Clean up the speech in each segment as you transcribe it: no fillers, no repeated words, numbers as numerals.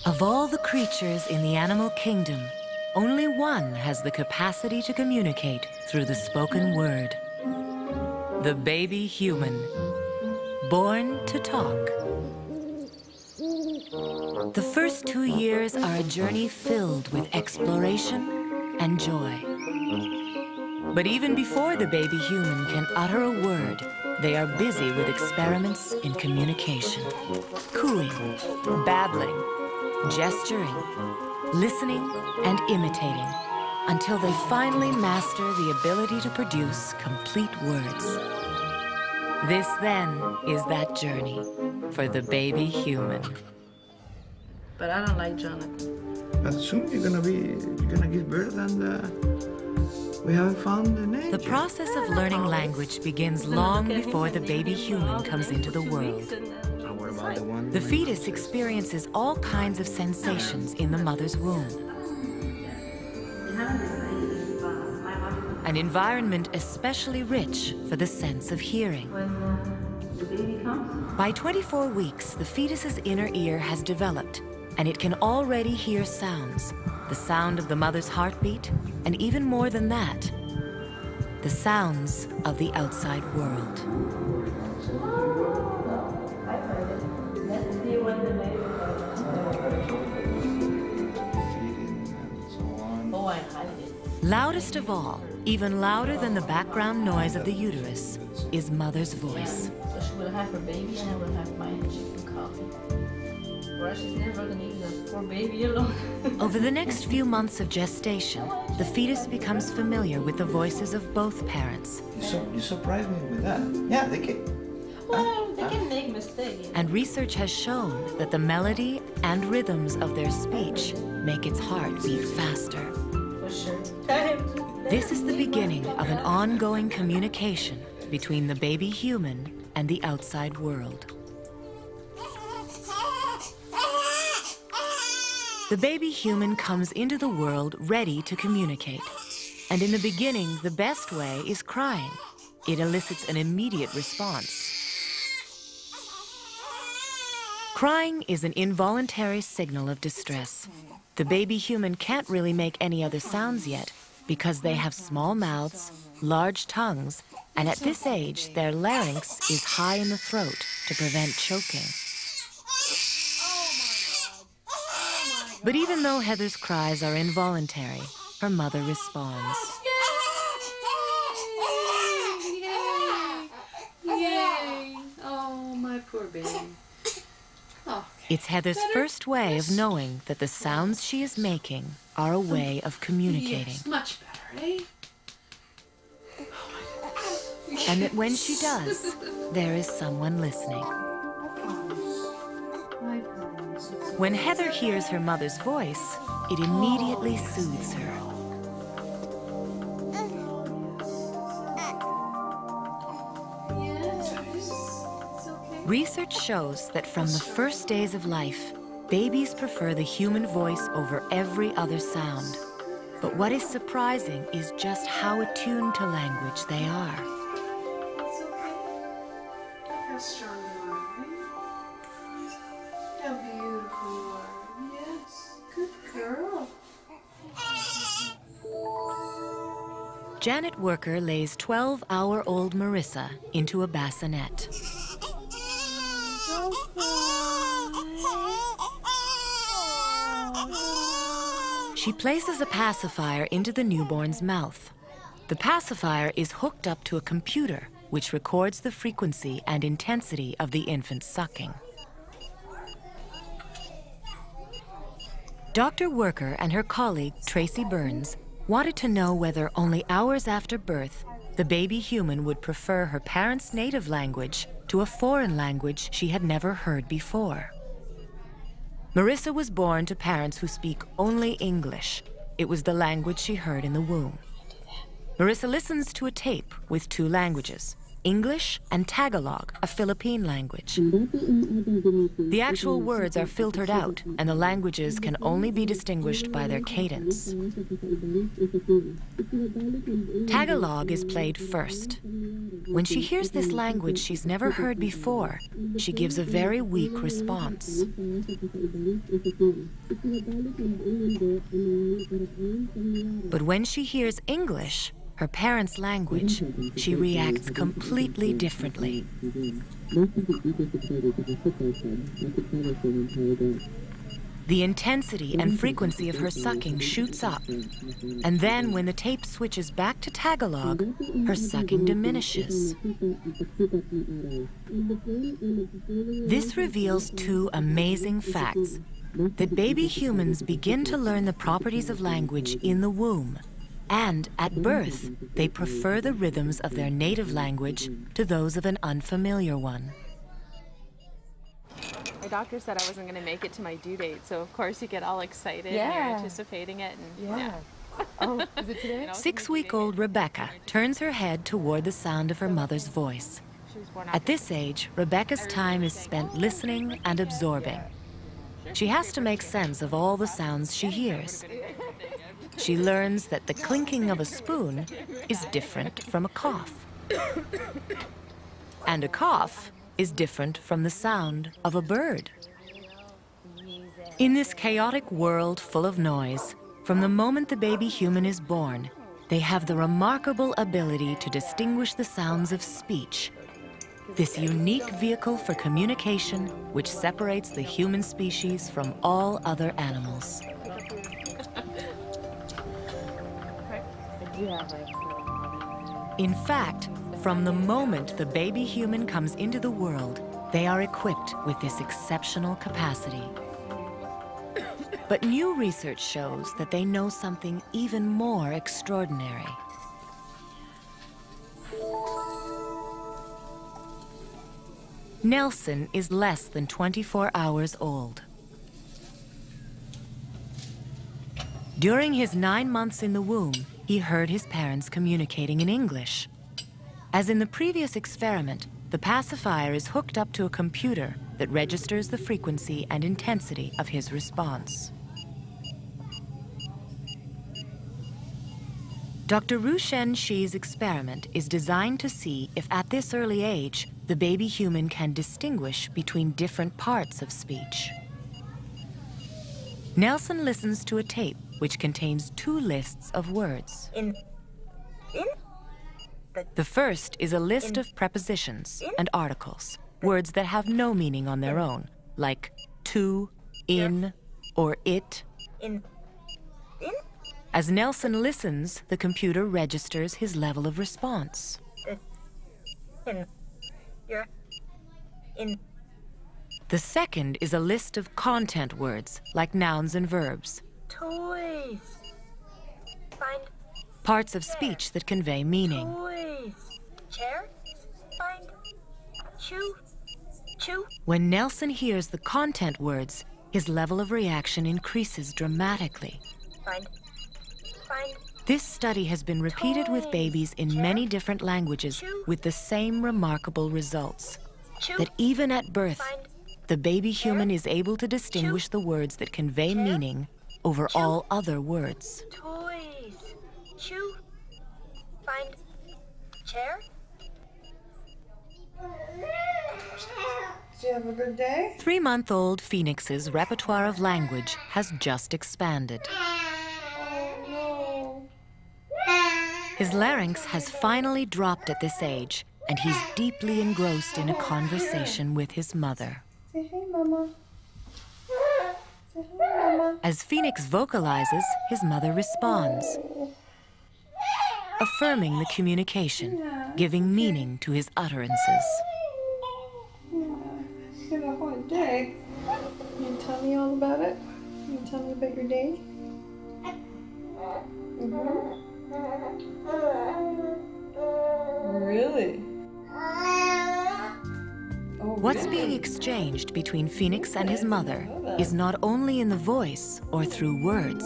Of all the creatures in the animal kingdom, only one has the capacity to communicate through the spoken word. The baby human, born to talk. The first 2 years are a journey filled with exploration and joy. But even before the baby human can utter a word, they are busy with experiments in communication. Cooing, babbling, gesturing, listening, and imitating, until they finally master the ability to produce complete words. This, then, is that journey for the baby human. But I don't like Jonathan. But soon you're gonna give birth and we haven't found the name. The process of learning language begins long before the baby human comes into the world. What about the one? The fetus experiences all kinds of sensations in the mother's womb. An environment especially rich for the sense of hearing. By 24 weeks, the fetus's inner ear has developed, and it can already hear sounds, the sound of the mother's heartbeat, and even more than that, the sounds of the outside world. Loudest of all, even louder than the background noise of the uterus, is mother's voice. So she will have her baby and I will have mine and she can copy. Or she's never gonna leave the poor baby alone. Over the next few months of gestation, the fetus becomes familiar with the voices of both parents. You surprised me with that. Yeah, they can. Well, they can make mistakes. And research has shown that the melody and rhythms of their speech make its heart beat faster. For sure. This is the beginning of an ongoing communication between the baby human and the outside world. The baby human comes into the world ready to communicate. And in the beginning, the best way is crying. It elicits an immediate response. Crying is an involuntary signal of distress. The baby human can't really make any other sounds yet because they have small mouths, large tongues, and at this age, their larynx is high in the throat to prevent choking. But even though Heather's cries are involuntary, her mother responds. Yay! Oh, my poor baby. Oh. It's Heather's first way of knowing that the sounds she is making are a way of communicating. Yes, much better, eh? And that when she does, there is someone listening. When Heather hears her mother's voice, it immediately soothes her. Research shows that from the first days of life, babies prefer the human voice over every other sound. But what is surprising is just how attuned to language they are. It's okay. Look how strong you are, right? How beautiful you are. Yes, good girl. Janet Worker lays 12-hour-old Marissa into a bassinet. She places a pacifier into the newborn's mouth. The pacifier is hooked up to a computer, which records the frequency and intensity of the infant's sucking. Dr. Worker and her colleague, Tracy Burns, wanted to know whether only hours after birth, the baby human would prefer her parents' native language to a foreign language she had never heard before. Marissa was born to parents who speak only English. It was the language she heard in the womb. Marissa listens to a tape with 2 languages. English and Tagalog, a Philippine language. The actual words are filtered out, and the languages can only be distinguished by their cadence. Tagalog is played first. When she hears this language she's never heard before, she gives a very weak response. But when she hears English, her parents' language, she reacts completely differently. The intensity and frequency of her sucking shoots up, and then when the tape switches back to Tagalog, her sucking diminishes. This reveals two amazing facts: that baby humans begin to learn the properties of language in the womb, and at birth, they prefer the rhythms of their native language to those of an unfamiliar one. My doctor said I wasn't going to make it to my due date, so of course you get all excited and you're anticipating it. And, Oh, is it today? 6-week-old Rebecca turns her head toward the sound of her mother's voice. At this age, Rebecca's time is spent listening and absorbing. She has to make sense of all the sounds she hears. She learns that the clinking of a spoon is different from a cough. And a cough is different from the sound of a bird. In this chaotic world full of noise, from the moment the baby human is born, they have the remarkable ability to distinguish the sounds of speech, this unique vehicle for communication which separates the human species from all other animals. In fact, from the moment the baby human comes into the world, they are equipped with this exceptional capacity. But new research shows that they know something even more extraordinary. Nelson is less than 24 hours old. During his 9 months in the womb, he heard his parents communicating in English. As in the previous experiment, the pacifier is hooked up to a computer that registers the frequency and intensity of his response. Dr. Rushen Shi's experiment is designed to see if at this early age, the baby human can distinguish between different parts of speech. Nelson listens to a tape which contains 2 lists of words. The first is a list of prepositions and articles, words that have no meaning on their own, like to, in, or it. As Nelson listens, the computer registers his level of response. The second is a list of content words, like nouns and verbs. Toys. Find Parts of speech that convey meaning. toys. Chair. Find chew. Chew. When Nelson hears the content words, his level of reaction increases dramatically. Find. Find This study has been repeated with babies in many different languages with the same remarkable results. chew. That even at birth, Find the baby human is able to distinguish the words that convey meaning over all other words. toys. Chew. Find chair. Did you have a good day? 3-month-old Phoenix's repertoire of language has just expanded. Oh His larynx has finally dropped at this age, and he's deeply engrossed in a conversation with his mother. no. Say hey, Mama. Say hi, Mama. As Phoenix vocalizes, his mother responds, affirming the communication, giving meaning to his utterances. You had a hard day. You tell me all about it? You tell me about your day? Really? Oh, What's really? being exchanged between Phoenix and his mother is not only in the voice or through words,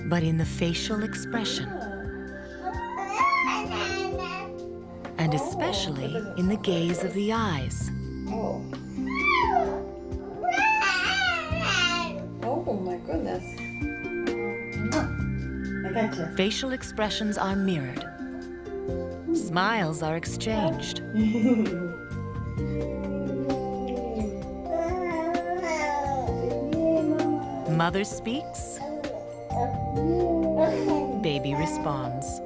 but in the facial expression. and especially in the gaze of the eyes. Oh. Oh my goodness. I gotcha. Facial expressions are mirrored. Smiles are exchanged. Mother speaks. Baby responds.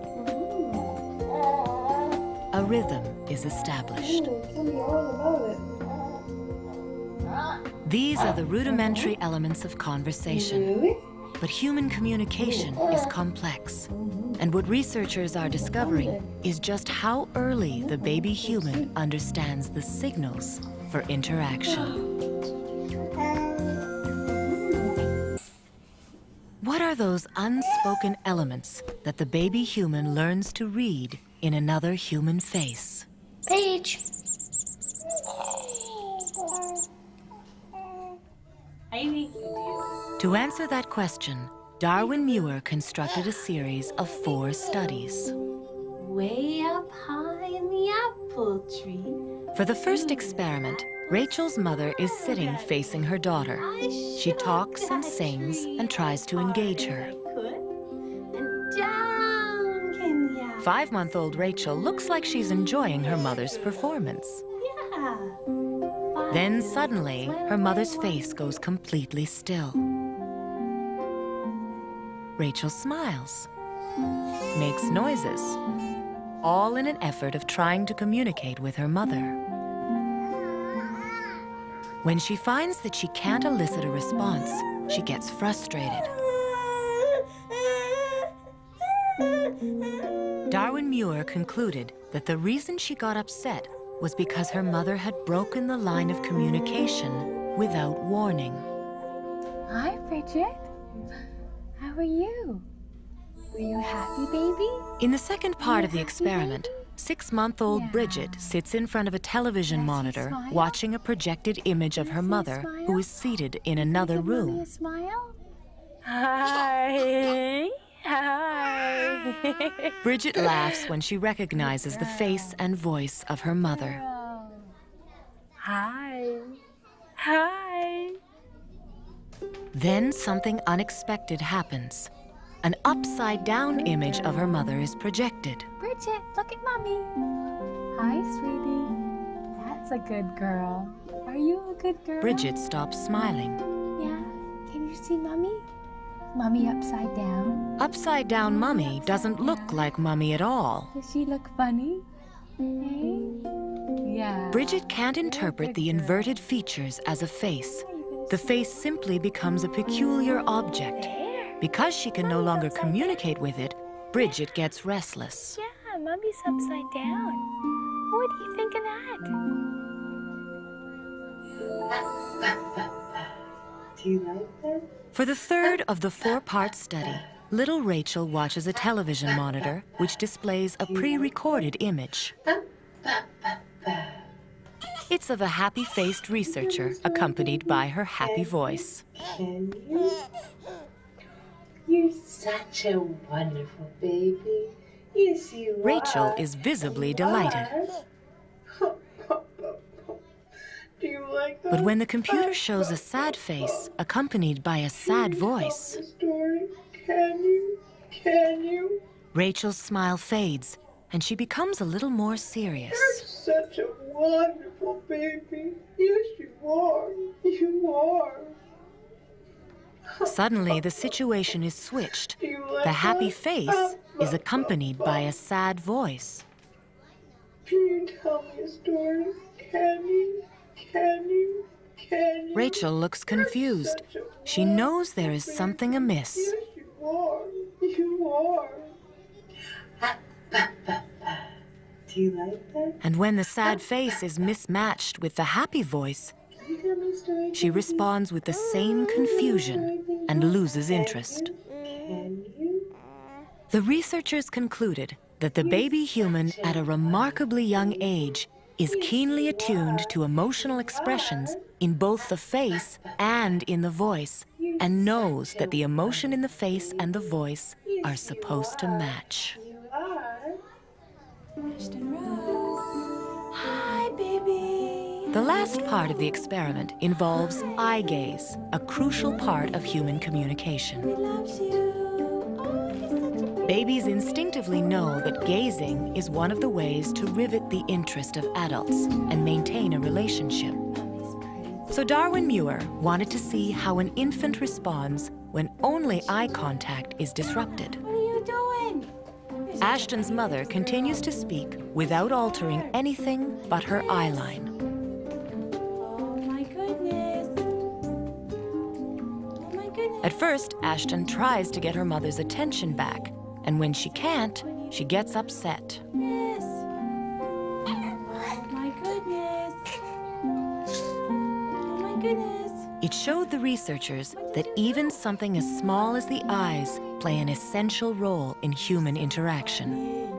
A rhythm is established. These are the rudimentary elements of conversation. But human communication is complex. And what researchers are discovering is just how early the baby human understands the signals for interaction. What are those unspoken elements that the baby human learns to read in another human face? Paige. To answer that question, Darwin Muir constructed a series of 4 studies. Way up high in the apple tree. For the first experiment, Rachel's mother is sitting facing her daughter. She talks and sings and tries to engage her. And down came the apple. 5-month-old Rachel looks like she's enjoying her mother's performance. Yeah. Then suddenly, her mother's face goes completely still. Rachel smiles, makes noises, all in an effort of trying to communicate with her mother. When she finds that she can't elicit a response, she gets frustrated. Darwin Muir concluded that the reason she got upset was because her mother had broken the line of communication without warning. Hi, Bridget. How are you? Were you happy, baby? In the second part of the experiment, 6-month-old Bridget sits in front of a television monitor watching a projected image of her mother who is seated in another Give Mommy room. a smile? Hi. Hi. Bridget laughs when she recognizes the face and voice of her mother. Hi. Hi. Then something unexpected happens. An upside-down image of her mother is projected. Bridget, look at Mommy. Hi, sweetie. That's a good girl. Are you a good girl? Bridget stops smiling. Yeah. Can you see Mommy? Mommy upside down? Upside-down Mummy doesn't look like Mummy at all. Does she look funny? Hey? Yeah. Bridget can't interpret the inverted features as a face. The face simply becomes a peculiar object. Because she can no longer communicate with it, Bridget gets restless. Yeah, Mommy's upside down. What do you think of that? Do you like that? For the third of the 4-part study, little Rachel watches a television monitor which displays a pre-recorded image. It's of a happy-faced researcher accompanied by her happy voice. Can you? You're such a wonderful baby. Yes, you are. Rachel is visibly delighted. Do you like that? But when the computer shows a sad face accompanied by a sad voice, Story? Can you? Can you? Rachel's smile fades and she becomes a little more serious. Such a wonderful baby. Yes, you are. You are. Suddenly, the situation is switched. Do you like The happy that? face is accompanied by a sad voice. Can you tell me a story? Can you? Can you? Can you? Rachel looks confused. She knows there is something amiss. Yes, you are. You are. Do you like that? And when the sad face is mismatched with the happy voice, Can you tell me a story? she responds with the same confusion and loses interest. Can you? The researchers concluded that the baby human at a remarkably young age is keenly attuned to emotional expressions in both the face and in the voice, and knows that the emotion in the face and the voice are supposed to match. You are. Ashton Rose. The last part of the experiment involves eye gaze, a crucial part of human communication. Babies instinctively know that gazing is one of the ways to rivet the interest of adults and maintain a relationship. So Darwin Muir wanted to see how an infant responds when only eye contact is disrupted. What are you doing? Ashton's mother continues to speak without altering anything but her eye line. Oh my goodness. Oh my goodness. At first, Ashton tries to get her mother's attention back, and when she can't, she gets upset. Yes. Oh my goodness. Oh my goodness. It showed the researchers that even something as small as the eyes play an essential role in human interaction.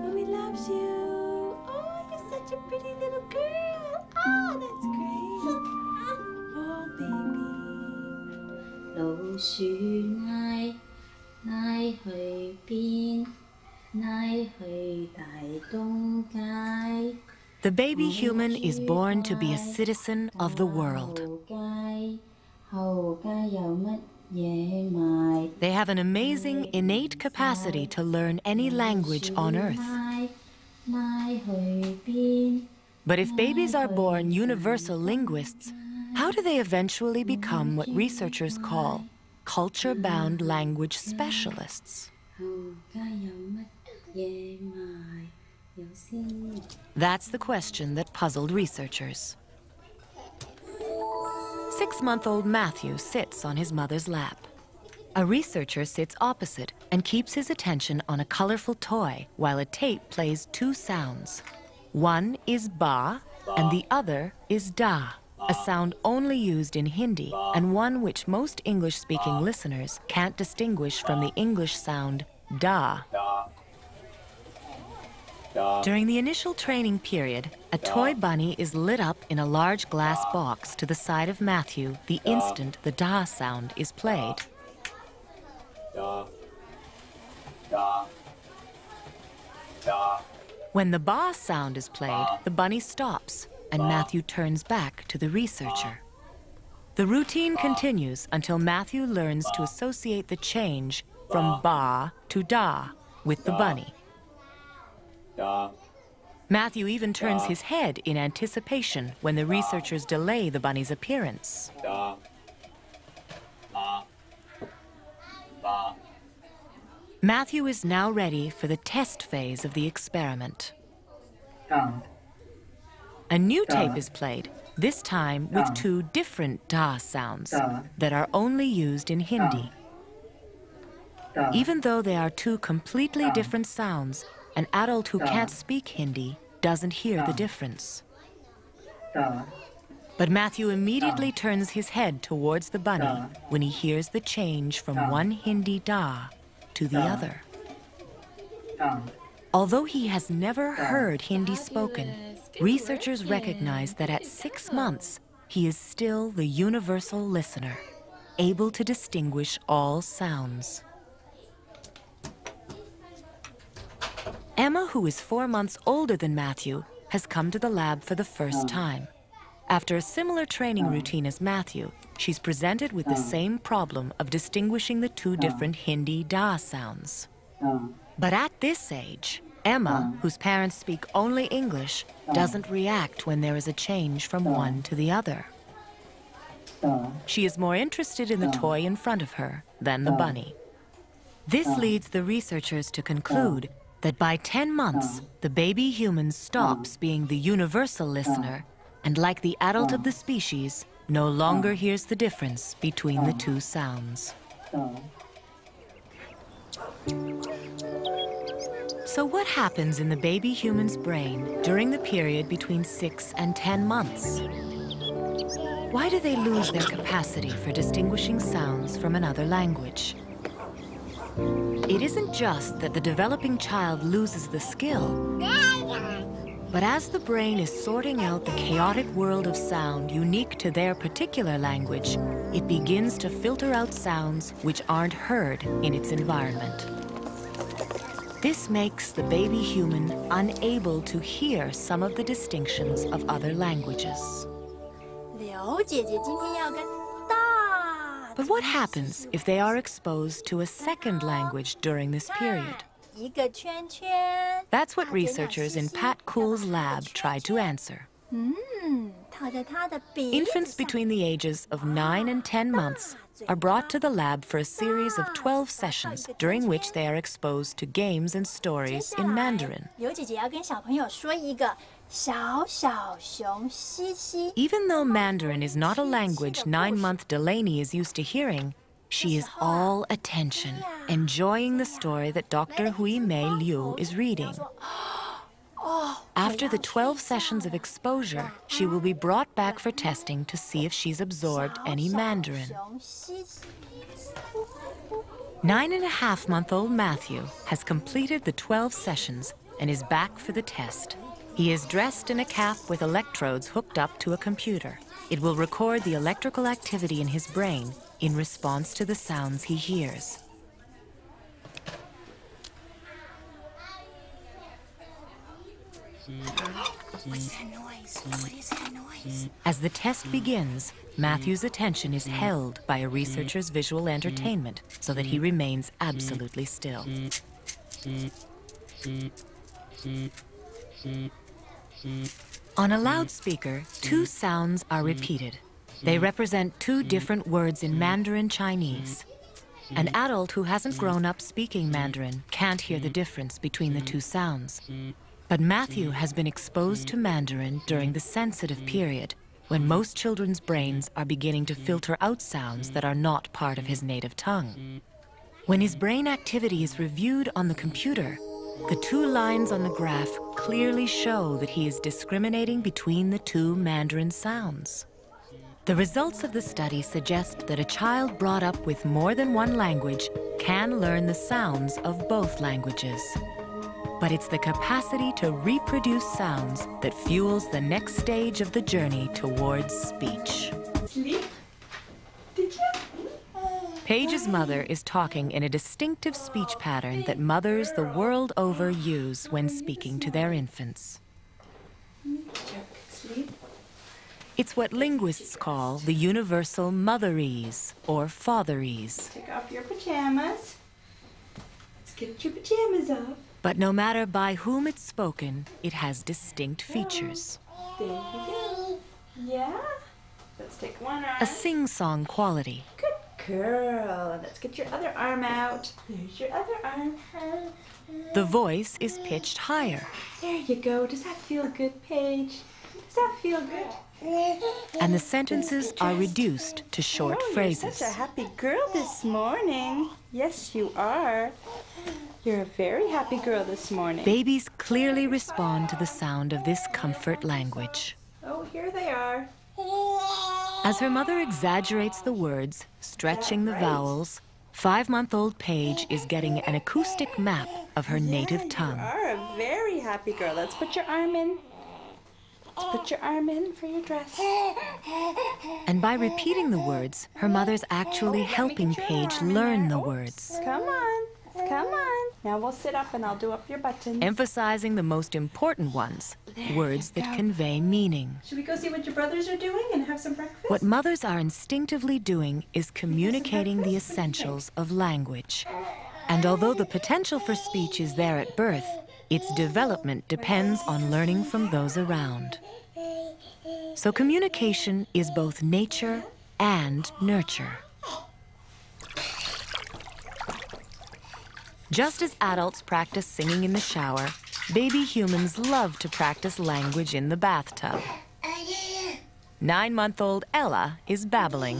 Mommy loves you. Oh, you're such a pretty little girl. Oh, that's great. Oh, baby. 老鼠拉拉去邊？拉去大東街。 The baby human is born to be a citizen of the world. 後街有乜嘢賣？ They have an amazing innate capacity to learn any language on Earth. 拉去邊？ But if babies are born universal linguists, how do they eventually become what researchers call culture-bound language specialists? 後街有乜嘢賣？有先。 That's the question that puzzled researchers. 6-month-old Matthew sits on his mother's lap. A researcher sits opposite and keeps his attention on a colorful toy while a tape plays two sounds. One is ba and the other is da, a sound only used in Hindi and one which most English-speaking listeners can't distinguish from the English sound da. During the initial training period, a toy bunny is lit up in a large glass box to the side of Matthew the instant the da sound is played. When the ba sound is played, the bunny stops and Matthew turns back to the researcher. The routine continues until Matthew learns to associate the change from ba to da with the bunny. Matthew even turns his head in anticipation when the researchers delay the bunny's appearance. Matthew is now ready for the test phase of the experiment. A new tape is played, this time with two different da sounds that are only used in Hindi. Even though they are two completely different sounds, an adult who can't speak Hindi doesn't hear the difference. But Matthew immediately turns his head towards the bunny when he hears the change from one Hindi da to the other. Although he has never heard Hindi spoken, researchers recognize that at 6 months, he is still the universal listener, able to distinguish all sounds. Emma, who is 4 months older than Matthew, has come to the lab for the first time. After a similar training routine as Matthew, she's presented with the same problem of distinguishing the two different Hindi da sounds. But at this age, Emma, whose parents speak only English, doesn't react when there is a change from one to the other. She is more interested in the toy in front of her than the bunny. This leads the researchers to conclude that by 10 months, the baby human stops being the universal listener and, like the adult of the species, no longer hears the difference between the two sounds. So what happens in the baby human's brain during the period between 6 and 10 months? Why do they lose their capacity for distinguishing sounds from another language? It isn't just that the developing child loses the skill, but as the brain is sorting out the chaotic world of sound unique to their particular language, it begins to filter out sounds which aren't heard in its environment. This makes the baby human unable to hear some of the distinctions of other languages. 刘姐姐今天要跟大 But what happens if they are exposed to a second language during this period? 一个圈圈。 That's what researchers in Pat Cool's lab tried to answer. 套在她的鼻子 Infants 上 between the ages of 9 and 10 months are brought to the lab for a series of 12 sessions during which they are exposed to games and stories in Mandarin. 刘姐姐要跟小朋友说一个小小熊西西。 Even though Mandarin is not a language 9-month Delaney is used to hearing, she is all attention, enjoying the story that Dr. Hui Mei Liu is reading. After the 12 sessions of exposure, she will be brought back for testing to see if she's absorbed any Mandarin. 熊西西 9.5-month-old Matthew has completed the 12 sessions and is back for the test. He is dressed in a cap with electrodes hooked up to a computer. It will record the electrical activity in his brain in response to the sounds he hears. What's that noise? What is that noise? As the test begins, Matthew's attention is held by a researcher's visual entertainment so that he remains absolutely still. On a loudspeaker, two sounds are repeated. They represent two different words in Mandarin Chinese. An adult who hasn't grown up speaking Mandarin can't hear the difference between the two sounds. But Matthew has been exposed to Mandarin during the sensitive period, when most children's brains are beginning to filter out sounds that are not part of his native tongue. When his brain activity is reviewed on the computer, the two lines on the graph clearly show that he is discriminating between the two Mandarin sounds. The results of the study suggest that a child brought up with more than one language can learn the sounds of both languages. But it's the capacity to reproduce sounds that fuels the next stage of the journey towards speech. Sleep? Did you? Paige's mother is talking in a distinctive speech pattern that mothers the world over use when speaking to their infants. Sleep? It's what linguists call the universal motherese or fatherese. Take off your pajamas. Let's get your pajamas off. But no matter by whom it's spoken, it has distinct features. There you go. Yeah? Let's take one arm. A sing-song quality. Good girl. Let's get your other arm out. There's your other arm. The voice is pitched higher. There you go. Does that feel good, Paige? Does that feel good? And the sentences are reduced to short phrases. You're such a happy girl this morning. Yes, you are. You're a very happy girl this morning. Babies clearly respond to the sound of this comfort language. Oh, here they are. As her mother exaggerates the words, stretching the vowels, 5-month-old Paige is getting an acoustic map of her native tongue. You are a very happy girl. Let's put your arm in. Let's put your arm in for your dress. And by repeating the words, her mother's actually helping Paige learn the words, Come on. Come on. Now we'll sit up and I'll do up your buttons. emphasizing the most important ones, words that convey meaning. Should we go see what your brothers are doing and have some breakfast? What mothers are instinctively doing is communicating the essentials of language. And although the potential for speech is there at birth, its development depends on learning from those around. So communication is both nature and nurture. Just as adults practice singing in the shower, baby humans love to practice language in the bathtub. 9-month-old Ella is babbling.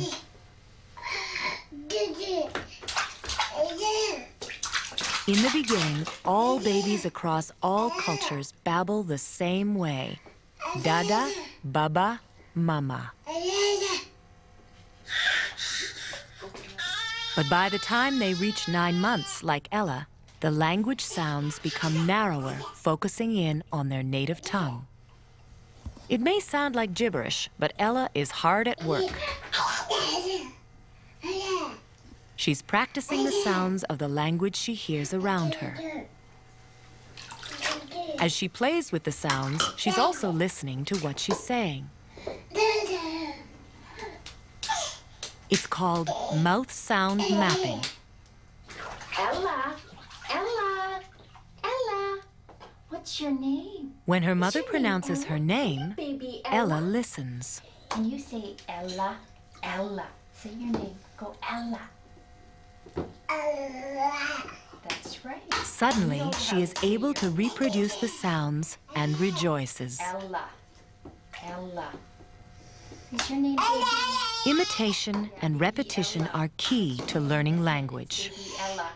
In the beginning, all babies across all cultures babble the same way. Dada, baba, mama. But by the time they reach 9 months, like Ella, the language sounds become narrower, focusing in on their native tongue. It may sound like gibberish, but Ella is hard at work. She's practicing the sounds of the language she hears around her. As she plays with the sounds, she's also listening to what she's saying. It's called mouth sound mapping. Ella, Ella, Ella. What's your name? When her mother pronounces her name, Baby Ella listens. Can you say Ella, Ella? Say your name. Go Ella. That's right. Suddenly, she is able to reproduce the sounds and rejoices. Ella, Ella. Is your name baby? Imitation and repetition are key to learning language. Baby Ella.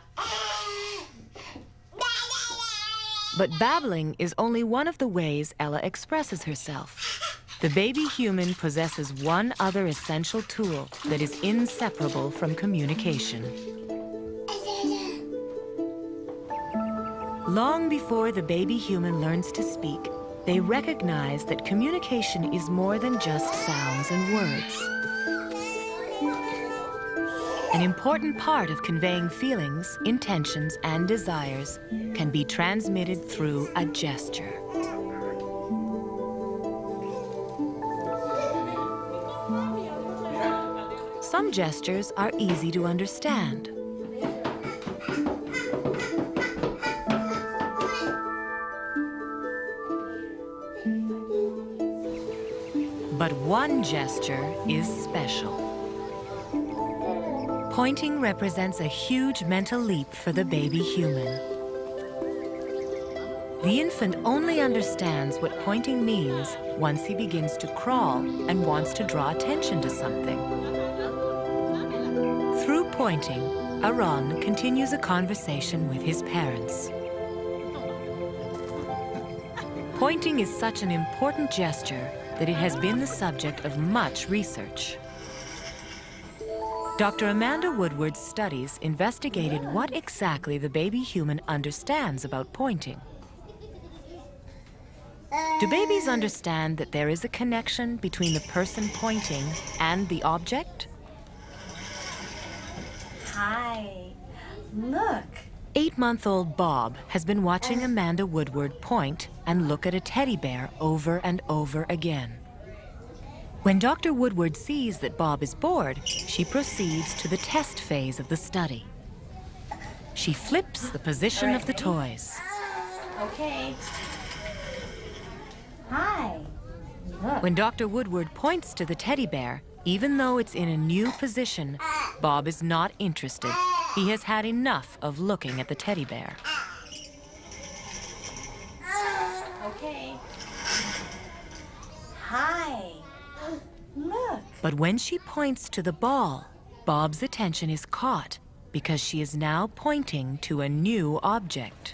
But babbling is only one of the ways Ella expresses herself. The baby human possesses one other essential tool that is inseparable from communication. Long before the baby human learns to speak, they recognize that communication is more than just sounds and words. An important part of conveying feelings, intentions, and desires can be transmitted through a gesture. Some gestures are easy to understand. But one gesture is special. Pointing represents a huge mental leap for the baby human. The infant only understands what pointing means once he begins to crawl and wants to draw attention to something. Through pointing, Aaron continues a conversation with his parents. Pointing is such an important gesture that it has been the subject of much research. Dr. Amanda Woodward's studies investigated what exactly the baby human understands about pointing. Do babies understand that there is a connection between the person pointing and the object? Hi. Look. 8-month-old Bob has been watching Amanda Woodward point and look at a teddy bear over and over again. When Dr. Woodward sees that Bob is bored, she proceeds to the test phase of the study. She flips the position of the toys. Okay. Hi. Look. When Dr. Woodward points to the teddy bear, even though it's in a new position, Bob is not interested. He has had enough of looking at the teddy bear. Okay. Hi. Look. But when she points to the ball, Bob's attention is caught because she is now pointing to a new object.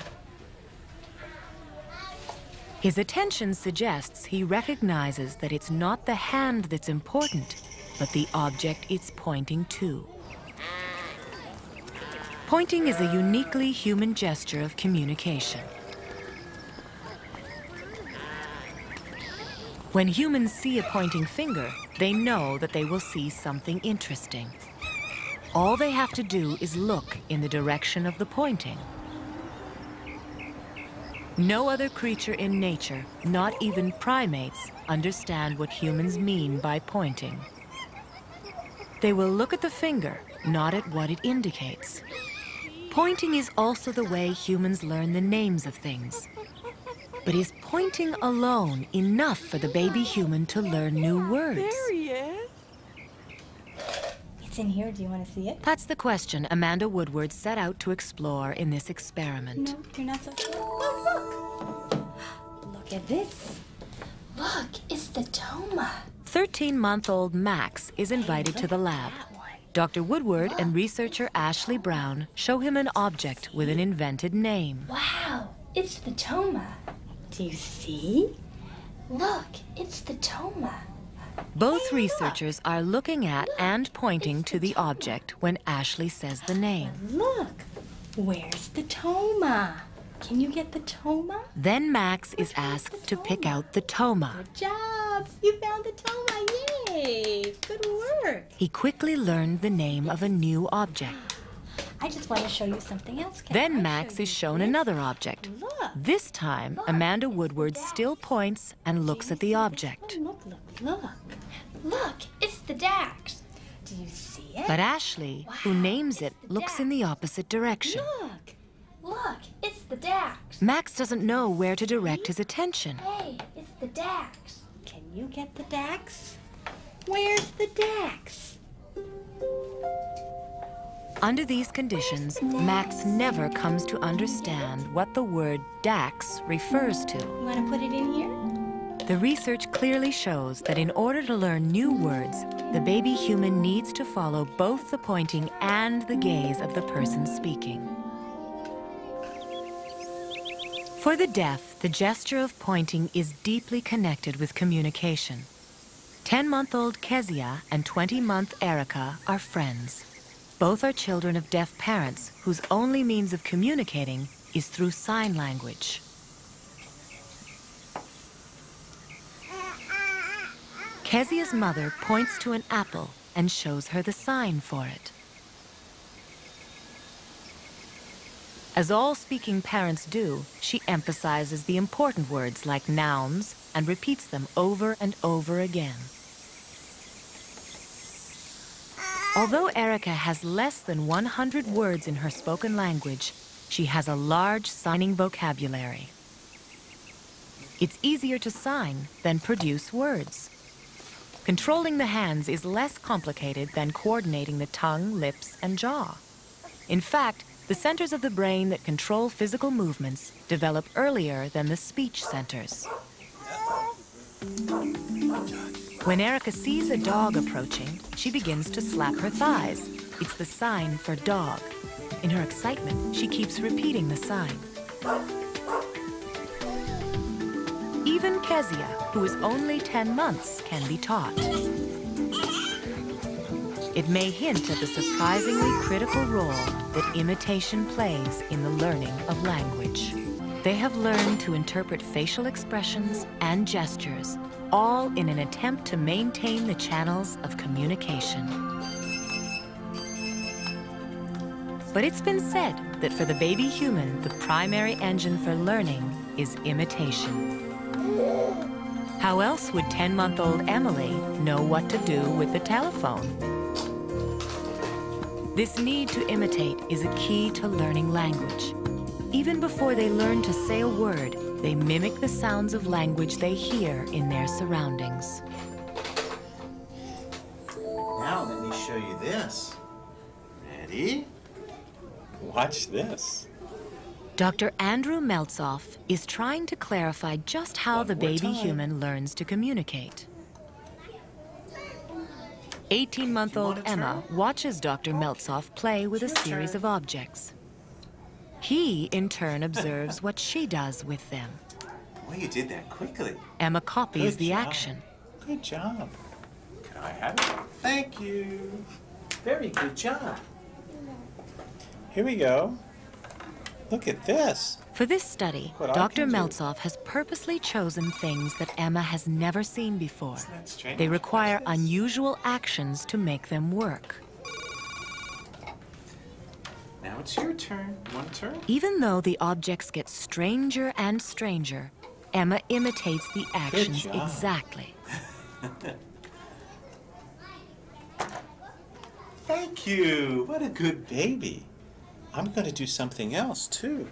His attention suggests he recognizes that it's not the hand that's important, but the object it's pointing to. Pointing is a uniquely human gesture of communication. When humans see a pointing finger, they know that they will see something interesting. All they have to do is look in the direction of the pointing. No other creature in nature, not even primates, understand what humans mean by pointing. They will look at the finger, not at what it indicates. Pointing is also the way humans learn the names of things. But is pointing alone enough for the baby human to learn new words? There he is. It's in here. Do you want to see it? That's the question Amanda Woodward set out to explore in this experiment. No, you're not so sure. Oh, look. Look at this. Look, it's the Toma. 13-month-old Max is invited to the lab. Dr. Woodward and researcher Ashley Brown show him an object with an invented name. Wow, it's the Toma. Do you see? Look, it's the Toma. Both researchers are looking at and pointing to the object when Ashley says the name. Look, where's the Toma? Can you get the Toma? Then Max is asked to pick out the Toma. Good job. You found the Toma. Yay. Good work. He quickly learned the name of a new object. I just want to show you something else. Then Max is shown another object. Look. This time, Amanda Woodward still points and looks at the object. Look. Look, it's the Dax. Do you see it? But Ashley, who names it, looks in the opposite direction. Look, it's the Dax. Max doesn't know where to direct his attention. Hey, it's the Dax. Can you get the Dax? Where's the Dax? Under these conditions, Max never comes to understand what the word Dax refers to. You want to put it in here? The research clearly shows that in order to learn new words, the baby human needs to follow both the pointing and the gaze of the person speaking. For the deaf, the gesture of pointing is deeply connected with communication. 10-month-old Kezia and 20-month Erica are friends. Both are children of deaf parents whose only means of communicating is through sign language. Kezia's mother points to an apple and shows her the sign for it. As all speaking parents do, she emphasizes the important words like nouns and repeats them over and over again. Although Erica has less than 100 words in her spoken language, she has a large signing vocabulary. It's easier to sign than produce words. Controlling the hands is less complicated than coordinating the tongue, lips, and jaw. In fact, the centers of the brain that control physical movements develop earlier than the speech centers. When Erica sees a dog approaching, she begins to slap her thighs. It's the sign for dog. In her excitement, she keeps repeating the sign. Even Kezia, who is only 10 months, can be taught. It may hint at the surprisingly critical role that imitation plays in the learning of language. They have learned to interpret facial expressions and gestures, all in an attempt to maintain the channels of communication. But it's been said that for the baby human, the primary engine for learning is imitation. How else would 10-month-old Emily know what to do with the telephone? This need to imitate is a key to learning language. Even before they learn to say a word, they mimic the sounds of language they hear in their surroundings. Now let me show you this. Ready? Watch this. Dr. Andrew Meltzoff is trying to clarify just how the baby human learns to communicate. 18-month-old Emma watches Dr. Meltzoff play with a series of objects. He, in turn, observes what she does with them. Well, you did that quickly. Emma copies Good the job. action. Good job. Can I have it? Thank you. Very good job. Here we go. Look at this. For this study, What I Dr. can do. Meltzoff has purposely chosen things that Emma has never seen before. Isn't that strange? They require Watch this. unusual actions to make them work. Now it's your turn. One turn. Even though the objects get stranger and stranger, Emma imitates the actions job. exactly. Thank you. What a good baby. I'm going to do something else, too.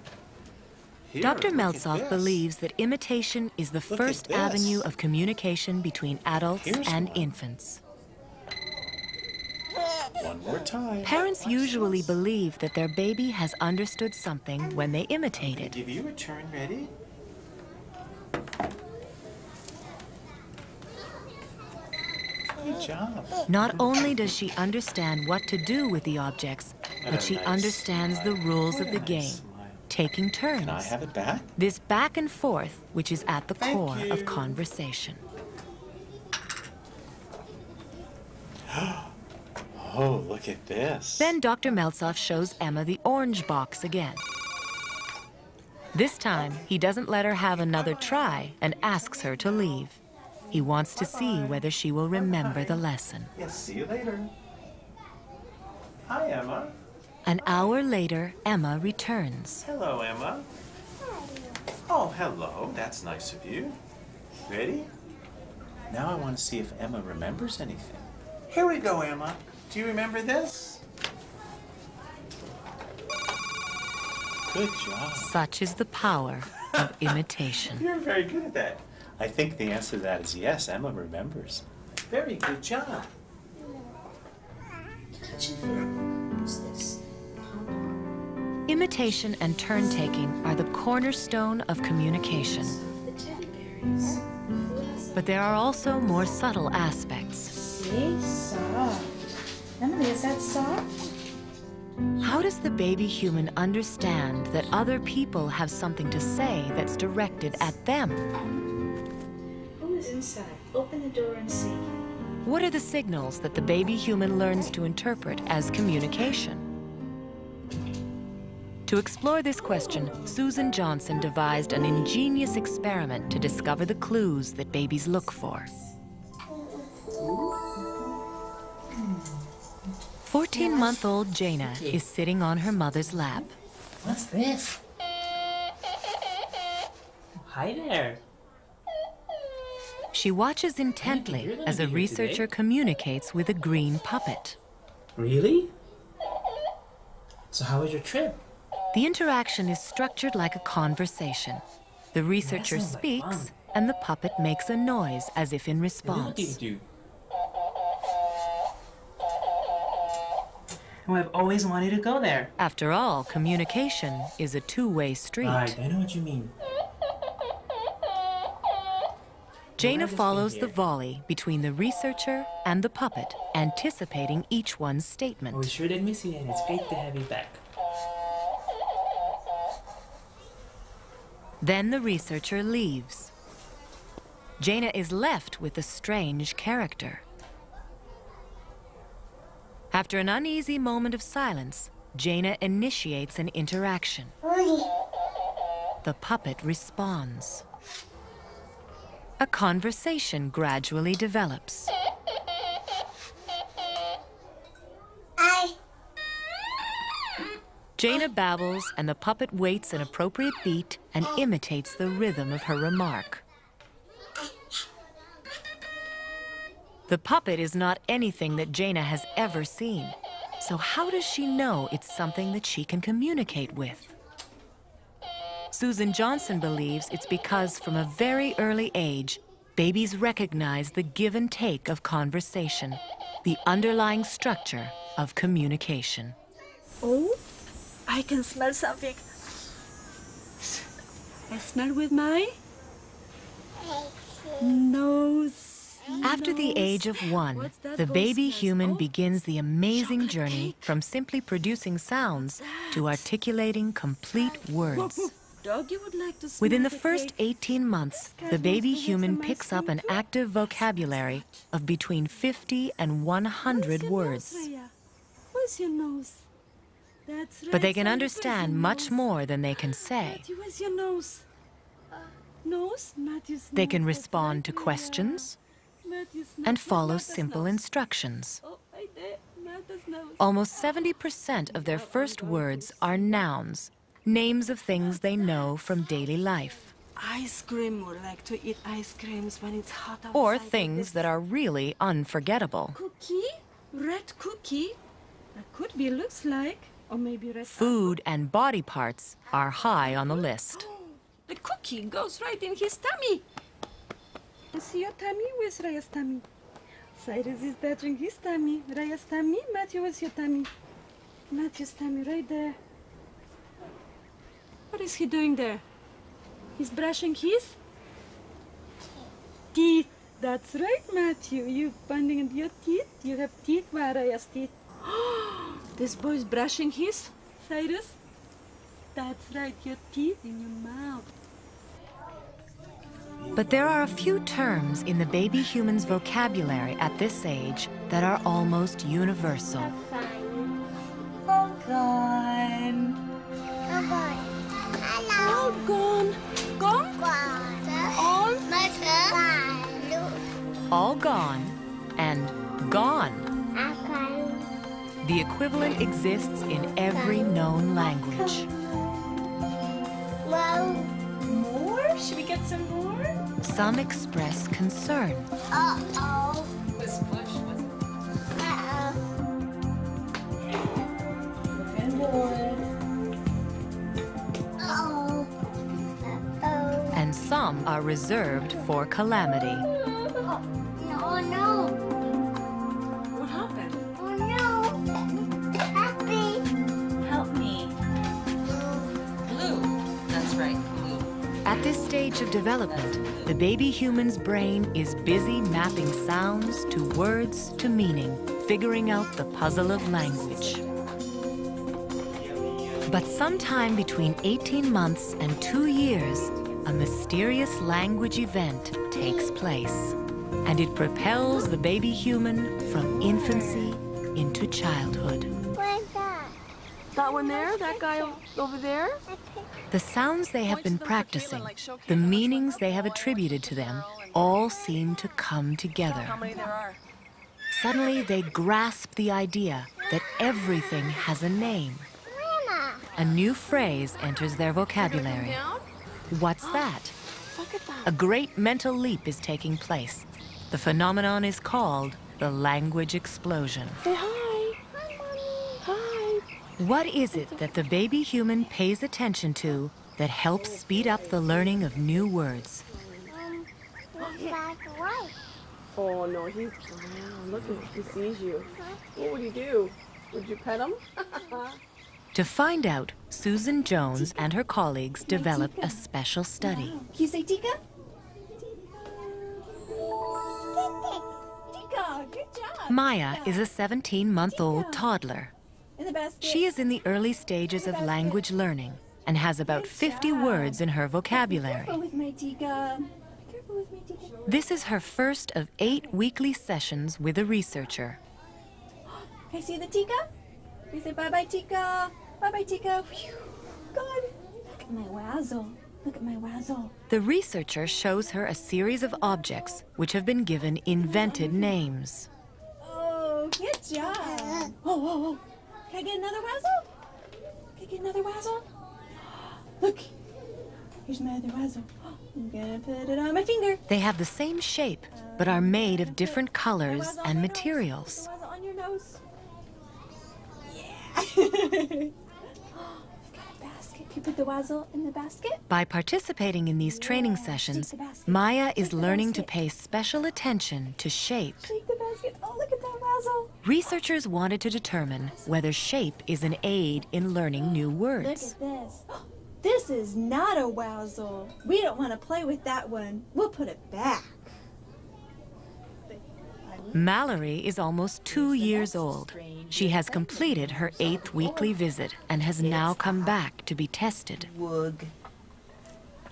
Here, Dr. look at Meltzoff this. believes that imitation is the Look at first this. avenue of communication between adults Here's and one. infants. One more time. Parents Watch usually this. believe that their baby has understood something when they imitate it. Give you a turn. Ready? Good job. Not only does she understand what to do with the objects, but she nice understands the smile. rules What of a the nice game, smile. taking turns. Can I have it back? This back and forth, which is at the Thank core of you. conversation. Oh, look at this. Then Dr. Meltzoff shows Emma the orange box again. This time, he doesn't let her have another try and asks her to leave. He wants to see whether she will remember the lesson. Yes, see you later. Hi, Emma. An hour later, Emma returns. Hello, Emma. Oh, hello. That's nice of you. Ready? Now I want to see if Emma remembers anything. Here we go, Emma. Do you remember this? Good job. Such is the power of imitation. You're very good at that. I think the answer to that is yes, Emma remembers. Very good job. What's this? Imitation and turn-taking are the cornerstone of communication. The teddy bears. But there are also more subtle aspects. See? Soft. Emily, is that soft? How does the baby human understand that other people have something to say that's directed at them? Who is inside? Open the door and see. What are the signals that the baby human learns to interpret as communication? To explore this question, Susan Johnson devised an ingenious experiment to discover the clues that babies look for. 14-month-old Jaina is sitting on her mother's lap. What's this? Hi there. She watches intently as a researcher communicates with a green puppet. Really? So how was your trip? The interaction is structured like a conversation. The researcher speaks, and the puppet makes a noise as if in response. Oh, I've always wanted to go there. After all, communication is a two-way street. Right, I know what you mean. Jaina follows the volley between the researcher and the puppet, anticipating each one's statement. Oh, we sure did miss you, and it's great to have you back. Then the researcher leaves. Jaina is left with a strange character. After an uneasy moment of silence, Jaina initiates an interaction. The puppet responds. A conversation gradually develops. Jaina babbles, and the puppet waits an appropriate beat and imitates the rhythm of her remark. The puppet is not anything that Jaina has ever seen. So how does she know it's something that she can communicate with? Susan Johnson believes it's because from a very early age, babies recognize the give and take of conversation, the underlying structure of communication. Oh, I can smell something. I smell with my nose. After the age of 1, the baby human begins the amazing journey from simply producing sounds to articulating complete words. Doggy would like to smell Within the the first cake. 18 months, the baby human picks up an active vocabulary of between 50 and 100 words. Where's your nose? That's right. But they can Sally, understand where's your much nose? more than they can say. Matthew, where's your nose? Nose? Matthew's They can nose, that's respond right to there. questions Matthew's and nose, follow Martha's simple nose. instructions. Oh, right there. Martha's nose. Almost 70% of their first words are nouns, names of things they know from daily life, Ice cream. We like to eat ice creams when it's hot outside. or like things this. that are really unforgettable. Cookie? Red cookie? That could be, looks like. Or maybe red Food and body parts are high on the list. apple. The cookie goes right in his tummy. You see your tummy? Where's Raya's tummy? Cyrus is touching his tummy. Raya's tummy. Matthew, where's your tummy? Matthew's tummy right there. What is he doing there? He's brushing his teeth. That's right, Matthew. You pointing at your teeth? You have teeth? Where are Raya's teeth? This boy's brushing his, Cyrus. That's right, your teeth in your mouth. But there are a few terms in the baby human's vocabulary at this age that are almost universal. All gone. All gone. Gone? All? All gone and gone. The equivalent exists in every known language. More? Should we get some more? Some express concern. Uh-oh. Was push, was it? Uh-oh. Uh-oh. Uh-oh. And some are reserved for calamity. Oh, no. What happened? Oh, no. Happy. Help me. Blue. That's right, blue. At this stage of development, the baby human's brain is busy mapping sounds to words to meaning, figuring out the puzzle of language. But sometime between 18 months and 2 years, a mysterious language event takes place, and it propels the baby human from infancy into childhood. Where's that? That one there? That guy over there? The sounds they have been practicing, the meanings they have attributed to them, all seem to come together. How many there are? Suddenly, they grasp the idea that everything has a name. Grandma. A new phrase enters their vocabulary. What's that? Look at that. A great mental leap is taking place. The phenomenon is called the language explosion. Say hi. Hi, Mommy. Hi. What is it that the baby human pays attention to that helps speed up the learning of new words? He's back away. Oh no, he's brown. Look, he sees you. What would he do? Would you pet him? To find out, Susan Jones and her colleagues developed a special study. Can you say Tika? Tika, good job. Maya is a 17-month-old toddler. In the basket. She is in the early stages of language learning and has about 50 words in her vocabulary. Careful with my Tika. Careful with my Tika. This is her first of 8 weekly sessions with a researcher. Can I see the Tika? Can you say bye-bye, Tika? Bye-bye, Tika. Phew. God. Look at my wazzle. Look at my wazzle. The researcher shows her a series of objects which have been given invented names. Oh, good job. Oh. Can I get another wazzle? Can I get another wazzle? Look. Here's my other wazzle. I'm gonna put it on my finger. They have the same shape, but are made of different colors and materials. Wazzle on your nose. Yeah. We've got a basket. Can you put the wazzle in the basket? By participating in these training sessions, Maya is learning to pay special attention to shape. Shake the basket. Oh, look at that wazzle. Researchers wanted to determine whether shape is an aid in learning new Look words. at this. This is not a wazzle. We don't want to play with that one. We'll put it back. Mallory is almost 2 years old. She has completed her 8th weekly visit and has now come back to be tested. Woog.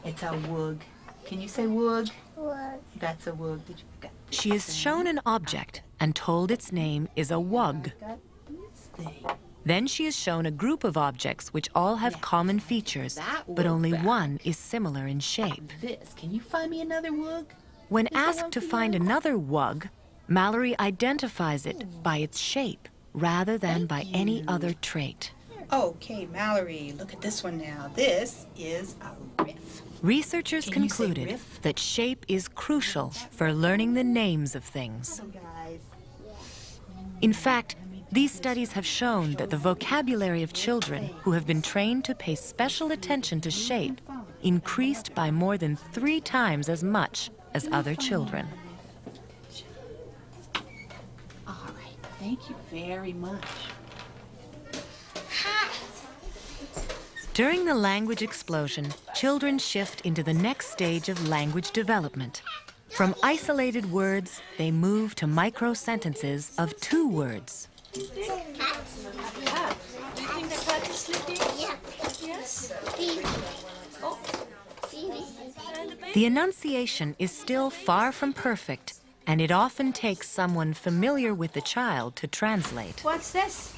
It's a woog. Can you say woog? Woog. That's a woog. Did you get She is shown an object and told its name is a wug. this thing? Then she is shown a group of objects which all have common features, but only one is similar in shape. This. Can you find me another woog? When asked to find another wug, Mallory identifies it by its shape rather than by any other trait. Okay, Mallory, look at this one now. This is a riff. Researchers Can you say concluded riff? that shape is crucial for learning the names of things. In fact, these studies have shown that the vocabulary of children who have been trained to pay special attention to shape increased by more than 3 times as much as other children. All right. Thank you very much. During the language explosion, children shift into the next stage of language development. From isolated words, they move to micro-sentences of 2 words. Do you think that cat is sleeping? Yeah. Yes. Oh. The enunciation is still far from perfect, and it often takes someone familiar with the child to translate. What's this?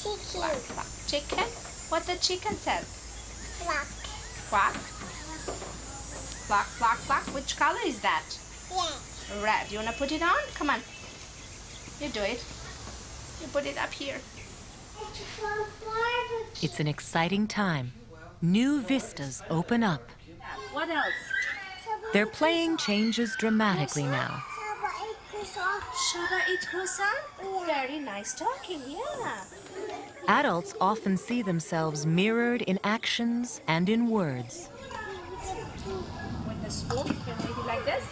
Chicken. Chicken? What the chicken says? Flock. Quack. Flock, flock, flock. Which color is that? Yeah. Red. You wanna put it on? Come on. You do it. You put it up here. It's an exciting time. New vistas open up. What else? Their playing changes dramatically now. Shaba eat croissant? Very nice talking, yeah. Adults often see themselves mirrored in actions and in words. With the spoon, you can make it like this.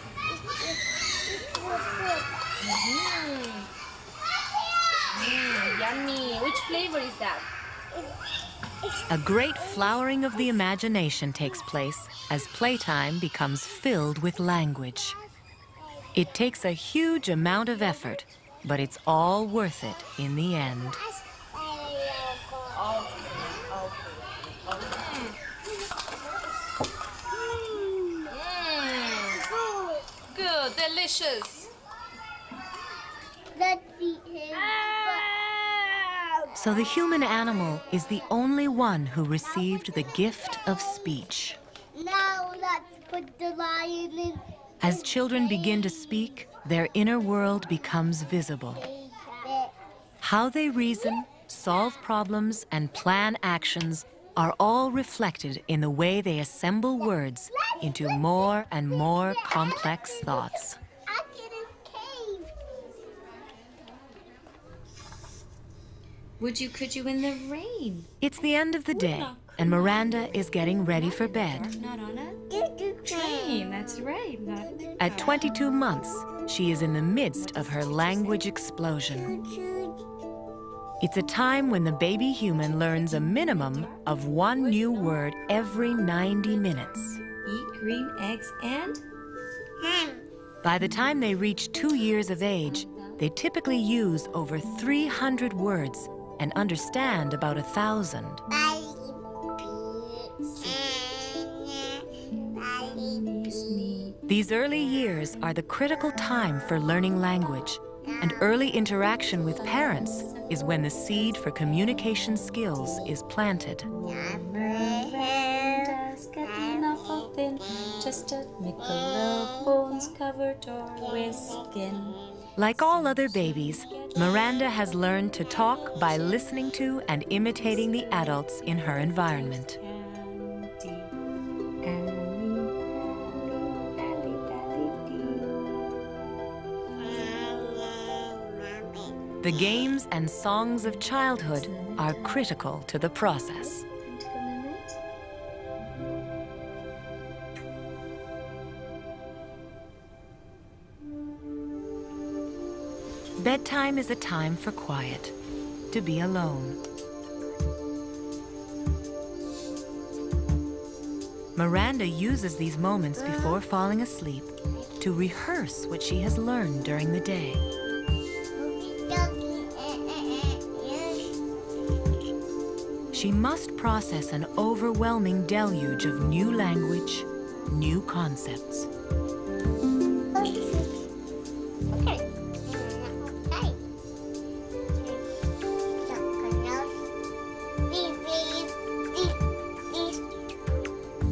Yummy. Which flavor is that? A great flowering of the imagination takes place as playtime becomes filled with language. It takes a huge amount of effort, but it's all worth it in the end. Good, delicious. So the human animal is the only one who received the gift of speech. Now let's put the lion in. As children begin to speak, their inner world becomes visible. How they reason, solve problems, and plan actions are all reflected in the way they assemble words into more and more complex thoughts. Could you in the rain? It's the end of the day, and Miranda is getting ready for bed. Not on a train, that's right. Not in a At 22 months, she is in the midst of her language explosion. It's a time when the baby human learns a minimum of one new word every 90 minutes. Eat green eggs and? By the time they reach 2 years of age, they typically use over 300 words and understand about 1,000. These early years are the critical time for learning language, and early interaction with parents is when the seed for communication skills is planted. Miranda's getting awful thin, just a nickel bones covered with skin. Like all other babies, Miranda has learned to talk by listening to and imitating the adults in her environment. The games and songs of childhood are critical to the process. Bedtime is a time for quiet, to be alone. Miranda uses these moments before falling asleep to rehearse what she has learned during the day. She must process an overwhelming deluge of new language, new concepts.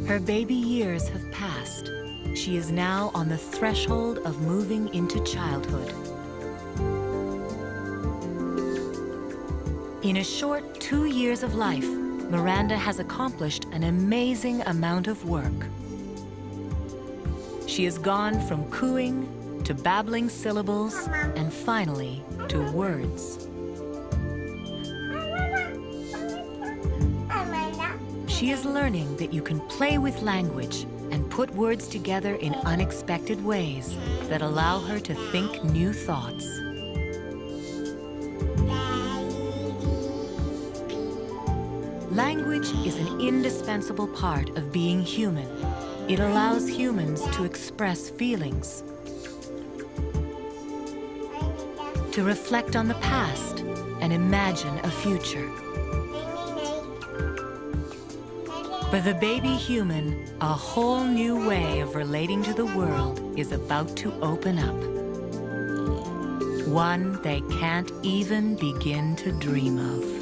Her baby years have passed. She is now on the threshold of moving into childhood. In a short 2 years of life, Miranda has accomplished an amazing amount of work. She has gone from cooing to babbling syllables and finally to words. She is learning that you can play with language and put words together in unexpected ways that allow her to think new thoughts. Language is an indispensable part of being human. It allows humans to express feelings, to reflect on the past and imagine a future. For the baby human, a whole new way of relating to the world is about to open up. One they can't even begin to dream of.